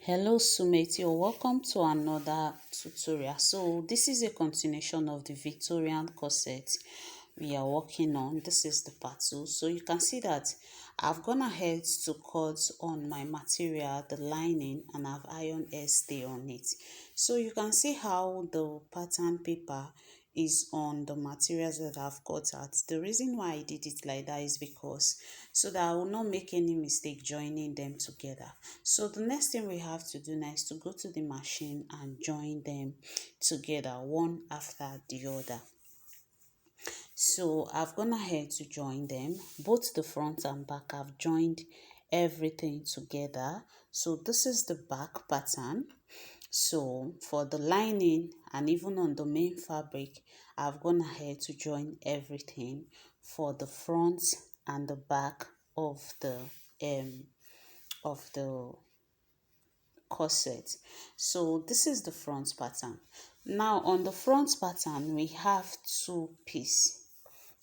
Hello Sumate, you're welcome to another tutorial. So this is a continuation of the Victorian corset we are working on. This is the part 2. So you can see that I've gone ahead to cut on my material, the lining, and I've ironed a stay on it. So you can see how the pattern paper is on the materials that I've cut out. The reason why I did it like that is because so that I will not make any mistake joining them together. So the next thing we have to do now is to go to the machine and join them together one after the other. So I've gone ahead to join them, both the front and back. I've joined everything together. So this is the back pattern. So for the lining and even on the main fabric, I've gone ahead to join everything for the front and the back of the corset. So this is the front pattern. Now on the front pattern we have two pieces,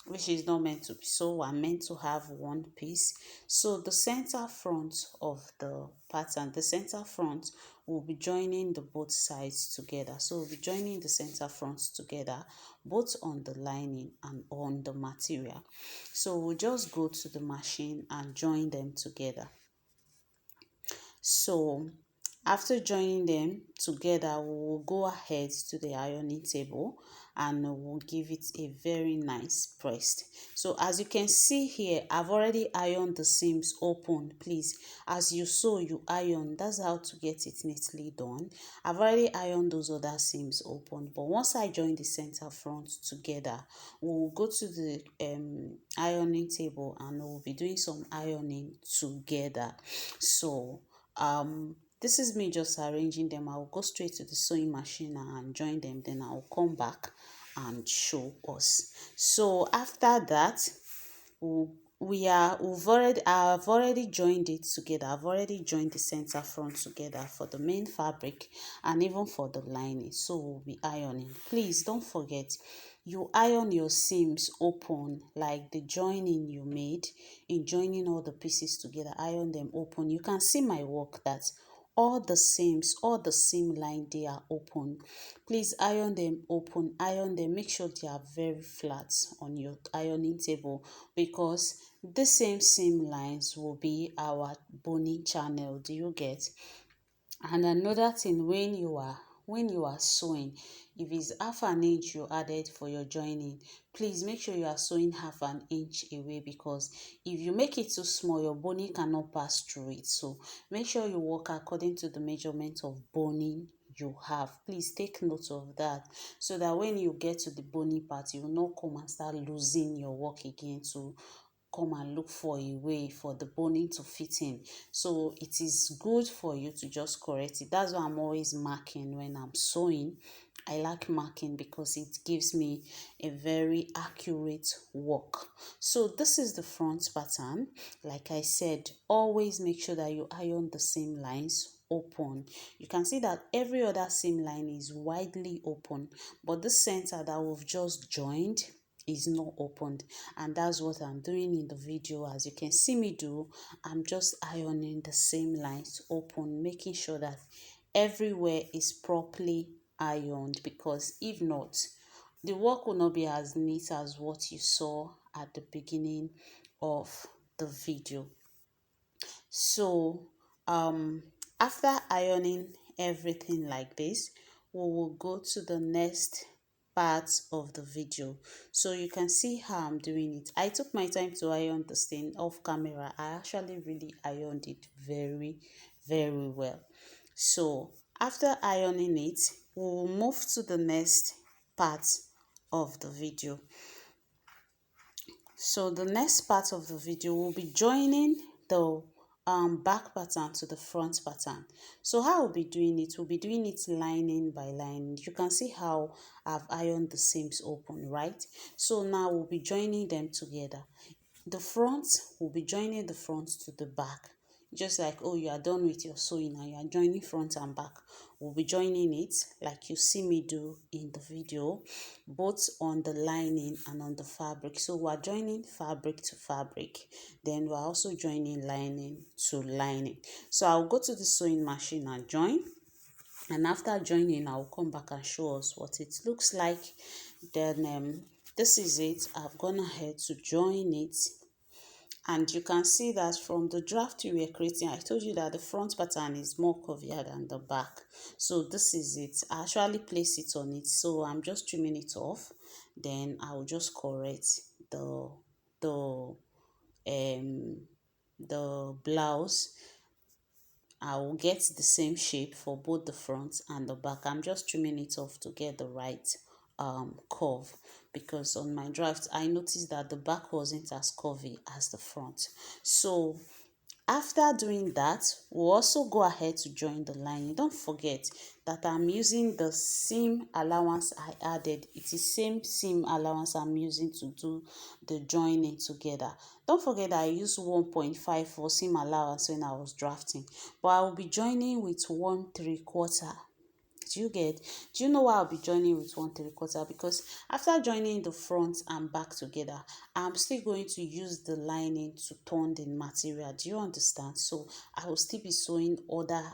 which is not meant to be so. We're meant to have one piece. So the center front of the pattern, the center front will be joining the both sides together. So we'll be joining the center fronts together, both on the lining and on the material. So we'll just go to the machine and join them together. So after joining them together, we will go ahead to the ironing table and we'll give it a very nice press. So as you can see here, I've already ironed the seams open. Please, as you sew, you iron. That's how to get it neatly done. I've already ironed those other seams open, but once I join the center front together, we'll go to the ironing table and we'll be doing some ironing together. So this is me just arranging them. I'll go straight to the sewing machine and join them, then I'll come back and show us. So after that, I've already joined it together. I've already joined the center front together for the main fabric and even for the lining. So we'll be ironing. Please don't forget, you iron your seams open, like the joining you made in joining all the pieces together. Iron them open. You can see my work that all the seams, all the seam line, they are open. Please iron them open, iron them, make sure they are very flat on your ironing table, because the same seam lines will be our boning channel. Do you get? And another thing, when you are sewing, if it's half an inch you added for your joining, please make sure you are sewing half an inch away, because if you make it too small, your boning cannot pass through it. So make sure you work according to the measurement of boning you have. Please take note of that, so that when you get to the bony part, you will not come and start losing your work again to come and look for a way for the boning to fit in. So it is good for you to just correct it. That's why I'm always marking when I'm sewing. I like marking because it gives me a very accurate work. So this is the front pattern. Like I said, always make sure that you iron the seam lines open. You can see that every other seam line is widely open, but the center that we've just joined is not opened, and that's what I'm doing in the video. As you can see me do, I'm just ironing the seam lines open, making sure that everywhere is properly ironed, because if not, the work will not be as neat as what you saw at the beginning of the video. So after ironing everything like this, we will go to the next part of the video. So you can see how I'm doing it. I took my time to iron the stain off camera. I actually really ironed it very well. So after ironing it, we will move to the next part of the video. So the next part of the video will be joining the back pattern to the front pattern. So how we'll be doing it, we'll be doing it lining by line. You can see how I've ironed the seams open, right? So now we'll be joining them together. The front will be joining the front to the back. just like, oh, you are done with your sewing and you are joining front and back, we'll be joining it like you see me do in the video, both on the lining and on the fabric. So we're joining fabric to fabric, then we're also joining lining to lining. So I'll go to the sewing machine and join, and after joining I'll come back and show us what it looks like. Then this is it. I've gone ahead to join it, and you can see that from the draft we were creating, I told you that the front pattern is more curvier than the back. So this is it. I actually place it on it, so I'm just trimming it off. Then I'll just correct the um the blouse. I will get the same shape for both the front and the back. I'm just trimming it off to get the right curve, because on my draft I noticed that the back wasn't as curvy as the front. So after doing that, we'll also go ahead to join the lining. Don't forget that I'm using the seam allowance I added. It is same seam allowance I'm using to do the joining together. Don't forget that I used 1.5 for seam allowance when I was drafting, but I will be joining with 1/3. Do you know why I'll be joining with 1/3? Because after joining the front and back together, I'm still going to use the lining to turn the material. Do you understand? So I will still be sewing other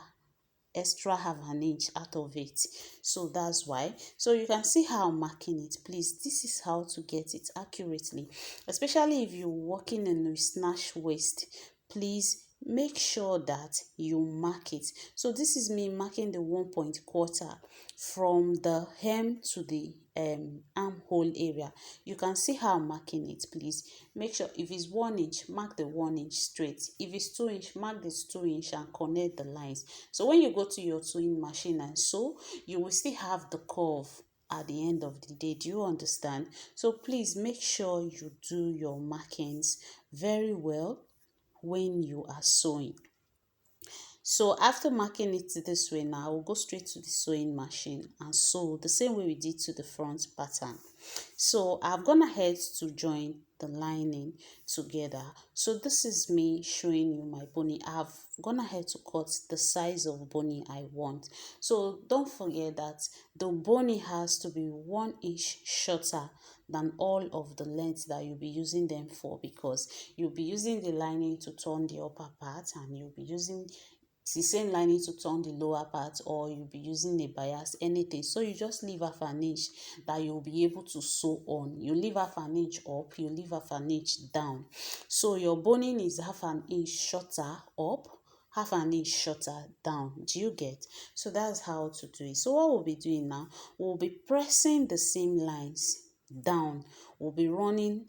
extra half an inch out of it. So that's why. So you can see how I'm marking it. Please, this is how to get it accurately, especially if you're working in a snatch waist. Please make sure that you mark it. So this is me marking the 1.25 from the hem to the armhole area. You can see how I'm marking it. Please make sure if it's 1 inch, mark the 1 inch straight. If it's 2 inch, mark this 2 inch and connect the lines. So when you go to your sewing machine and sew, you will still have the curve at the end of the day. Do you understand? So please make sure you do your markings very well when you are sewing. So after marking it this way, now we'll go straight to the sewing machine and sew the same way we did to the front pattern. So I've gone ahead to join the lining together. So this is me showing you my bony. I've gone ahead to cut the size of bony I want. So don't forget that the bony has to be 1 inch shorter than all of the lengths that you'll be using them for, because you'll be using the lining to turn the upper part, and you'll be using the same lining to turn the lower part, or you'll be using a bias, anything. So you just leave half an inch that you'll be able to sew on. You leave half an inch up, you leave half an inch down. So your boning is half an inch shorter up, half an inch shorter down. Do you get? So that's how to do it. So what we'll be doing now, we'll be pressing the seam lines down. We'll be running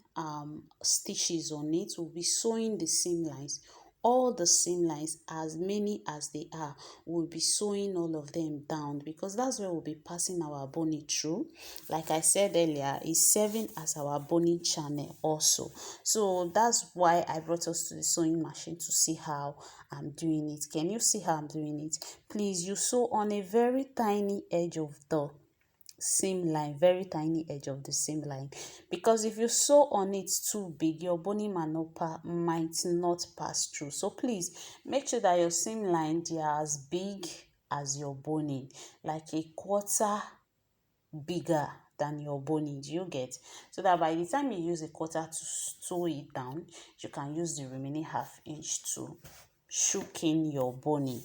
stitches on it. We'll be sewing the seam lines, all the seam lines, as many as they are. We'll be sewing all of them down, because that's where we'll be passing our boning through. Like I said earlier, it's serving as our boning channel also. So that's why I brought us to the sewing machine to see how I'm doing it. Can you see how I'm doing it? Please, you sew on a very tiny edge of the seam line, very tiny edge of the seam line, because if you sew on it too big, your boning might not pass through. So please make sure that your seam line, they are as big as your boning, like a quarter bigger than your boning. Do you get? So that by the time you use a quarter to sew it down, you can use the remaining half inch to shook in your boning.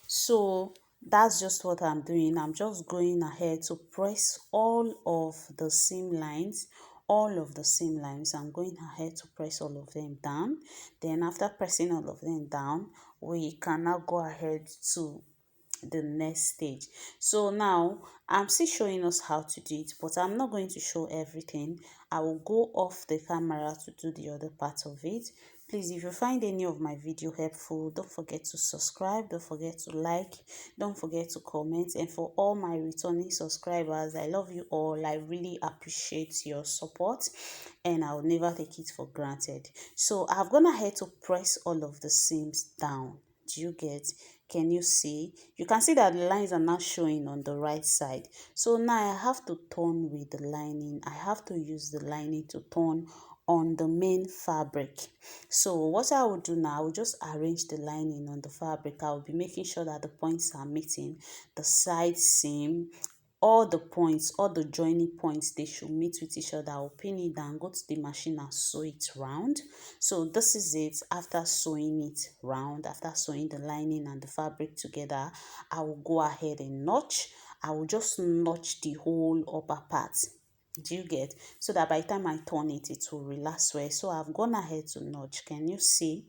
So that's just what I'm doing. I'm just going ahead to press all of the seam lines, I'm going ahead to press all of them down. Then after pressing all of them down, we can now go ahead to the next stage. So now I'm still showing us how to do it, but I'm not going to show everything. I will go off the camera to do the other part of it. Please, if you find any of my video helpful, don't forget to subscribe, don't forget to like, don't forget to comment. And for all my returning subscribers, I love you all. I really appreciate your support, and I'll never take it for granted. So I've gone ahead to press all of the seams down. Do you get? Can you see? You can see that the lines are now showing on the right side. So now I have to turn with the lining. I have to use the lining to turn on the main fabric. So what I will do now, I will just arrange the lining on the fabric. I will be making sure that the points are meeting, the side seam, all the points, all the joining points, they should meet with each other. I'll pin it down, go to the machine and sew it round. So this is it. After sewing it round, after sewing the lining and the fabric together, I will go ahead and notch. I will just notch the whole upper part. Do you get? So that by the time I turn it, it will relax well. So I've gone ahead to notch. Can you see?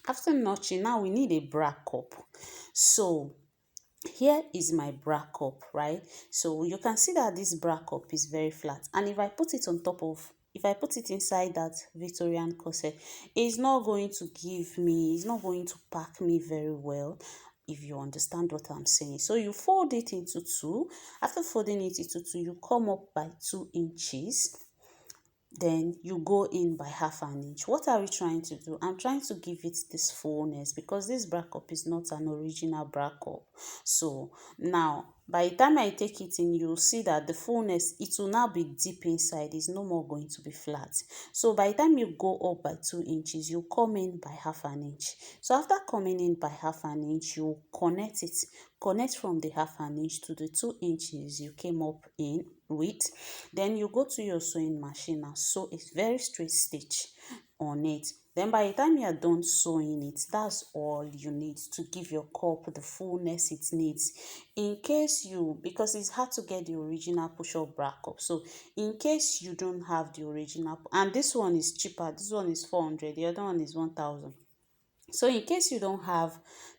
After notching, now we need a bra cup. So here is my bra cup, right? So you can see that this bra cup is very flat, and if I put it on top of, if I put it inside that Victorian corset, it's not going to give me, it's not going to pack me very well, if you understand what I'm saying. So you fold it into two. After folding it into two, you come up by 2 inches, then you go in by half an inch. What are we trying to do? I'm trying to give it this fullness, because this bra cup is not an original bra cup. So now by the time I take it in, you'll see that the fullness, it will now be deep inside. It's no more going to be flat. So by the time you go up by 2 inches, you come in by half an inch. So after coming in by half an inch, you connect it, connect from the half an inch to the 2 inches you came up in with. Then you go to your sewing machine and sew a very straight stitch on it. Then by the time you are done sewing it, that's all you need to give your cup the fullness it needs. In case you, because it's hard to get the original push-up bra cup, so in case you don't have the original, and this one is cheaper, this one is 400, the other one is 1000. So in case you don't have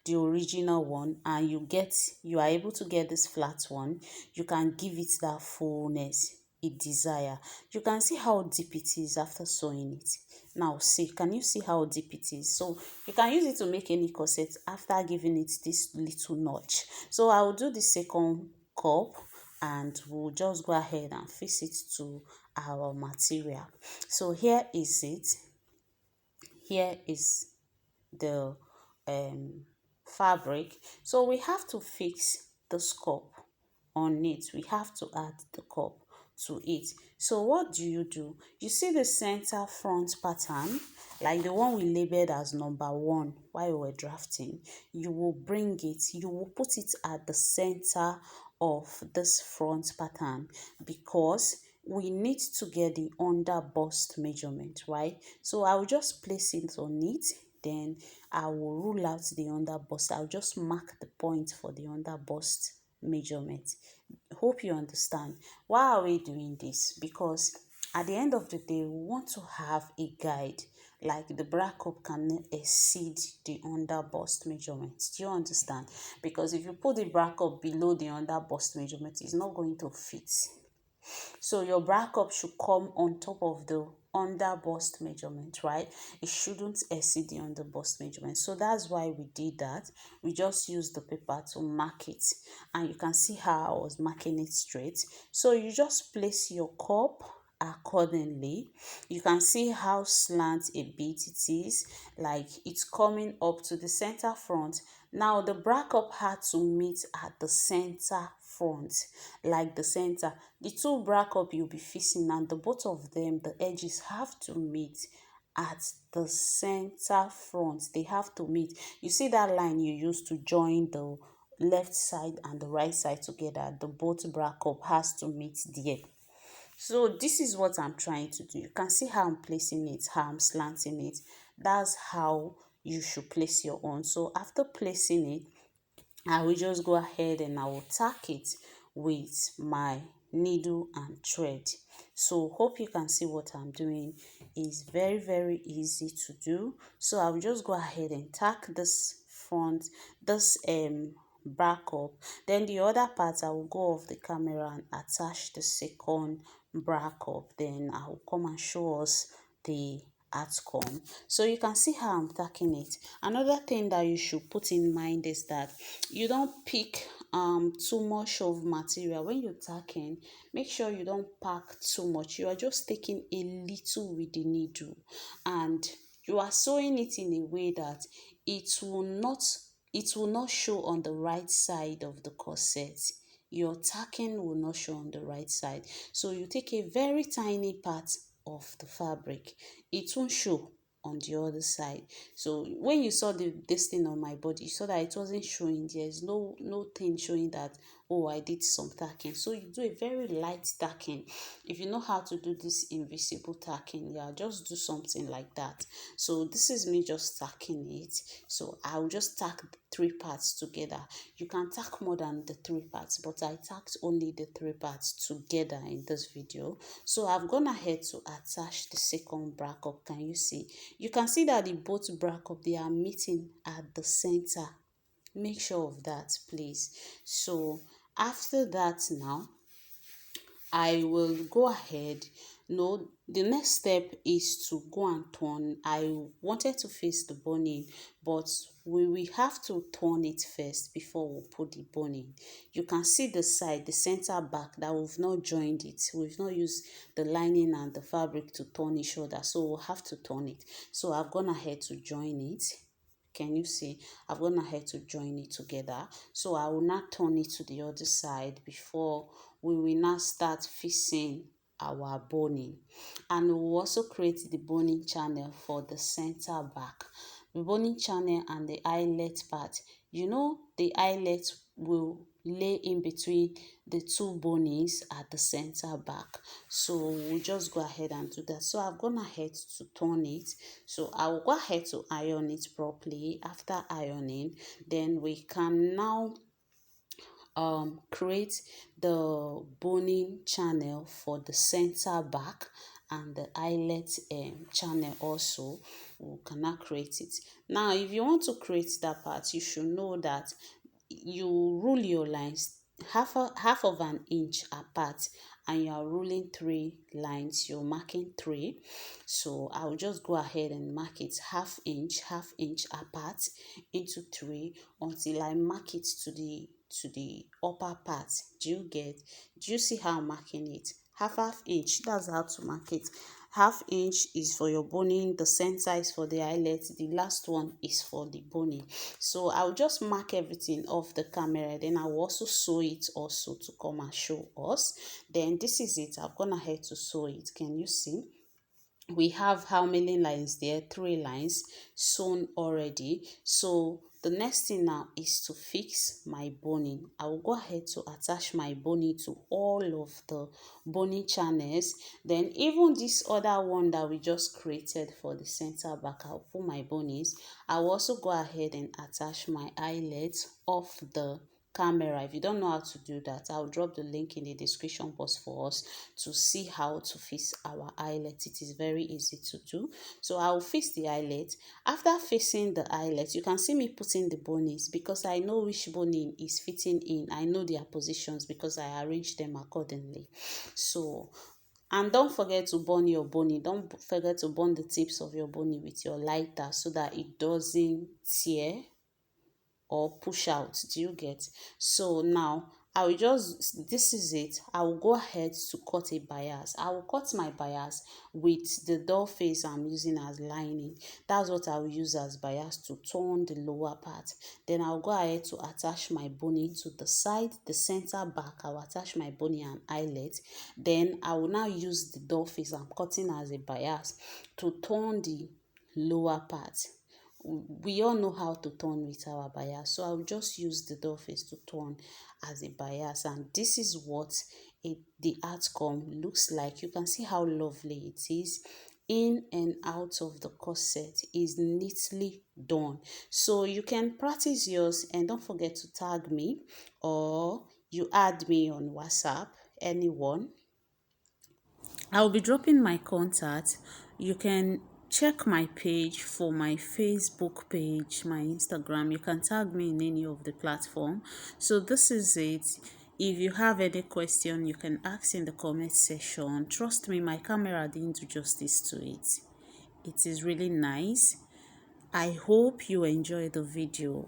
the original one and you are able to get this flat one, you can give it that fullness it desire. You can see how deep it is after sewing it. Now see, can you see how deep it is? So you can use it to make any corset after giving it this little notch. So I will do the second cup and we'll just go ahead and fix it to our material. So here is it. Here is the fabric. So we have to fix the cup on it. We have to add the cup to it. So what do? You see the center front pattern, like the one we labeled as number 1 while we were drafting. You will bring it, you will put it at the center of this front pattern, because we need to get the under bust measurement, right? So I will just place it on it, then I will rule out the under bust. I'll just mark the point for the under bust measurement. Hope you understand. Why are we doing this? Because at the end of the day, we want to have a guide, like the bra cup can exceed the under bust measurement. Do you understand? Because if you put the bra cup below the under bust measurement, it's not going to fit. So your bra cup should come on top of the under bust measurement, right? It shouldn't exceed the under bust measurement. So that's why we did that. We just used the paper to mark it, and you can see how I was marking it straight. So you just place your cup accordingly. You can see how slant a bit it is, like it's coming up to the center front. Now the bra cup had to meet at the center front, like the center. The two bra cup you'll be fixing, and the both of them, the edges have to meet at the center front. They have to meet. You see that line you used to join the left side and the right side together, the both bra cup has to meet there. So this is what I'm trying to do. You can see how I'm placing it, how I'm slanting it. That's how you should place your own. So after placing it, I will just go ahead and I will tack it with my needle and thread. So hope you can see what I'm doing. It's very easy to do. So I will just go ahead and tack this front, this back up. Then the other part, I will go off the camera and attach the second back up. Then I will come and show us the outcome. So you can see how I'm tacking it. Another thing that you should put in mind is that you don't pick too much of material when you're tacking. Make sure you don't pack too much. You are just taking a little with the needle, and you are sewing it in a way that it will not show on the right side of the corset. Your tacking will not show on the right side. So you take a very tiny part of the fabric. It won't show on the other side. So when you saw this thing on my body, you saw that it wasn't showing. There's no thing showing that, oh, I did some tacking. So you do a very light tacking. If you know how to do this invisible tacking, yeah, just do something like that. So this is me just tacking it. So I'll just tack the three parts together. You can tack more than the three parts, but I tacked only the three parts together in this video. So I've gone ahead to attach the second bracket. Can you see? You can see that the both bracket, they are meeting at the center. Make sure of that, please. So after that, now I will go ahead. No, the next step is to go and turn. I wanted to face the boning, but we will have to turn it first before we put the boning. You can see the side, the center back, that we've not joined it. We've not used the lining and the fabric to turn each other, so we'll have to turn it. So I've gone ahead to join it. Can you see? I've gone ahead to join it together. So I will now turn it to the other side before we will now start fixing our boning. And we will also create the boning channel for the center back. The boning channel and the eyelet part. You know, the eyelet will lay in between the two bonings at the center back. So we'll just go ahead and do that. So I've gone ahead to turn it. So I will go ahead to iron it properly. After ironing, then we can now create the boning channel for the center back and the eyelet channel also. We cannot create it. Now if you want to create that part, you should know that you rule your lines half of an inch apart, and you are ruling 3 lines. You're marking 3. So I'll just go ahead and mark it half inch apart into 3 until I mark it to the upper part. Do you see how I'm marking it? Half inch, that's how to mark it. Half inch is for your boning, the center is for the eyelet, the last one is for the boning. So I'll just mark everything off the camera, then I will also sew it also to come and show us. Then this is it. I've gone ahead to sew it. Can you see? We have how many lines there? 3 lines sewn already. So the next thing now is to fix my boning. I will go ahead to attach my boning to all of the boning channels. Then even this other one that we just created for the center back, I'll put my bonings. I will also go ahead and attach my eyelet off the camera. If you don't know how to do that, I'll drop the link in the description box for us to see how to fix our eyelet. It is very easy to do. So I'll fix the eyelet. After fixing the eyelet, you can see me putting the bonings because I know which boning is fitting in. I know their positions because I arrange them accordingly. So, and don't forget to burn your boning. Don't forget to burn the tips of your boning with your lighter so that it doesn't tear or push out. Do you get? So now I will just, this is it. I will go ahead to cut a bias. I will cut my bias with the doll face I'm using as lining. That's what I will use as bias to turn the lower part. Then I'll go ahead to attach my boning to the side, the center back. I'll attach my boning and eyelet. Then I will now use the doll face I'm cutting as a bias to turn the lower part. We all know how to turn with our bias, so I'll just use the doll face to turn as a bias, and this is what the outcome looks like. You can see how lovely it is. In and out of the corset is neatly done. So you can practice yours, and don't forget to tag me or you add me on WhatsApp, anyone. I'll be dropping my contact. You can check my page for my Facebook page, my Instagram. You can tag me in any of the platform. So this is it. If you have any question, you can ask in the comment section. Trust me, my camera didn't do justice to it. It is really nice. I hope you enjoy the video.